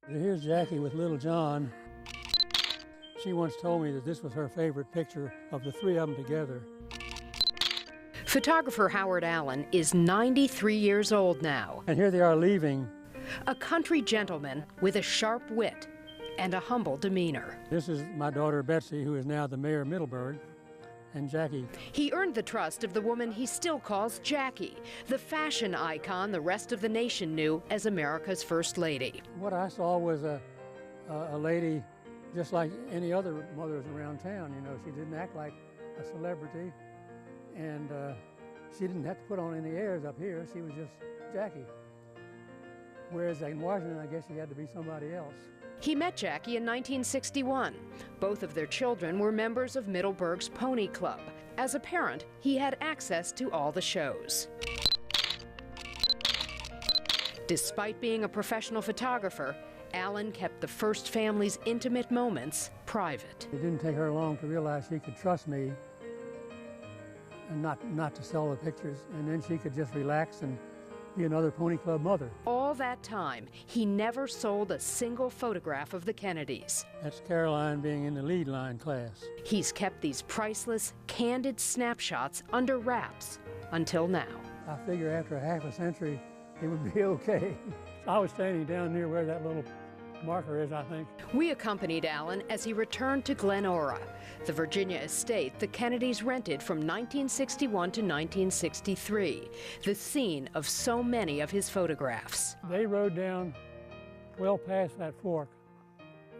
Here's Jackie with little John. She once told me that this was her favorite picture of the three of them together. Photographer Howard Allen is 93 years old now. And here they are leaving. A country gentleman with a sharp wit and a humble demeanor. This is my daughter Betsy, who is now the mayor of Middleburg, and Jackie. He earned the trust of the woman he still calls Jackie, the fashion icon the rest of the nation knew as America's First Lady. What I saw was a lady just like any other mothers around town. You know, she didn't act like a celebrity, and she didn't have to put on any airs up here. She was just Jackie. Whereas in Washington, I guess she had to be somebody else. He met Jackie in 1961. Both of their children were members of Middleburg's Pony Club. As a parent, he had access to all the shows. Despite being a professional photographer, Allen kept the first family's intimate moments private. It didn't take her long to realize she could trust me and not to sell the pictures, and then she could just relax and be another Pony Club mother. All that time, he never sold a single photograph of the Kennedys. That's Caroline being in the lead line class. He's kept these priceless, candid snapshots under wraps until now. I figure after half a century, it would be okay. I was standing down near where that little marker is, I think. We accompanied Allen as he returned to Glenora, the Virginia estate the Kennedys rented from 1961 to 1963, the scene of so many of his photographs. They rode down well past that fork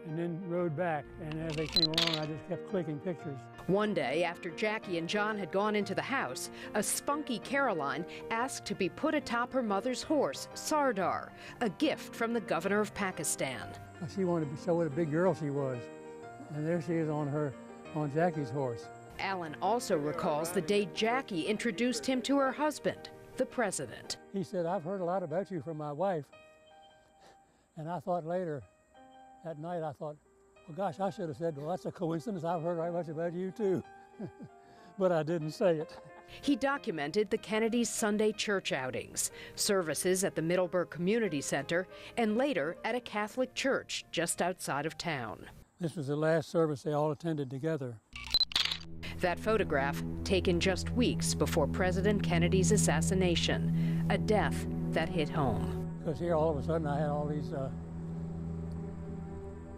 and then rode back, and as they came along, I just kept clicking pictures. One day, after Jackie and John had gone into the house, a spunky Caroline asked to be put atop her mother's horse, Sardar, a gift from the governor of Pakistan. She wanted to show what a big girl she was, and there she is on Jackie's horse. Allen also recalls the day Jackie introduced him to her husband, the president. He said, "I've heard a lot about you from my wife." And I thought later, that night, I thought, well, gosh, I should have said, well, that's a coincidence. I've heard right much about you, too. But I didn't say it. He documented the Kennedys' Sunday church outings, services at the Middleburg Community Center, and later at a Catholic church just outside of town. This was the last service they all attended together. That photograph taken just weeks before President Kennedy's assassination, a death that hit home. Because here, all of a sudden, I had all these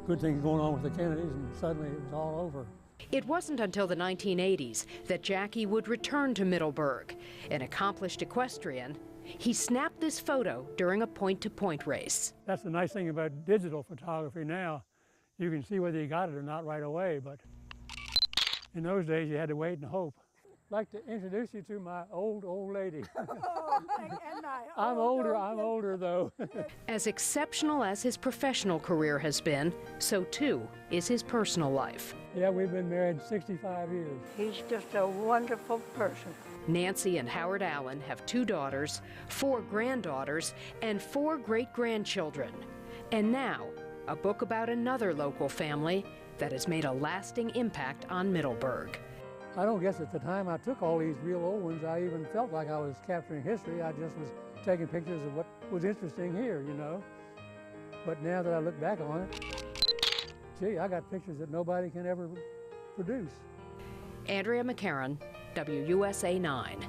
good things going on with the Kennedys, and suddenly it was all over. It wasn't until the 1980s that Jackie would return to Middleburg. An accomplished equestrian, he snapped this photo during a point-to-point race. That's the nice thing about digital photography now. You can see whether you got it or not right away, but in those days you had to wait and hope. I'd like to introduce you to my old lady. Oh, I'm older though. As exceptional as his professional career has been, so too is his personal life. Yeah, we've been married 65 years. He's just a wonderful person. Nancy and Howard Allen have 2 daughters, 4 granddaughters, and 4 great-grandchildren. And now, a book about another local family that has made a lasting impact on Middleburg. I don't guess at the time I took all these real old ones, I even felt like I was capturing history. I just was taking pictures of what was interesting here, you know. But now that I look back on it, gee, I got pictures that nobody can ever produce. Andrea McCarran, WUSA 9.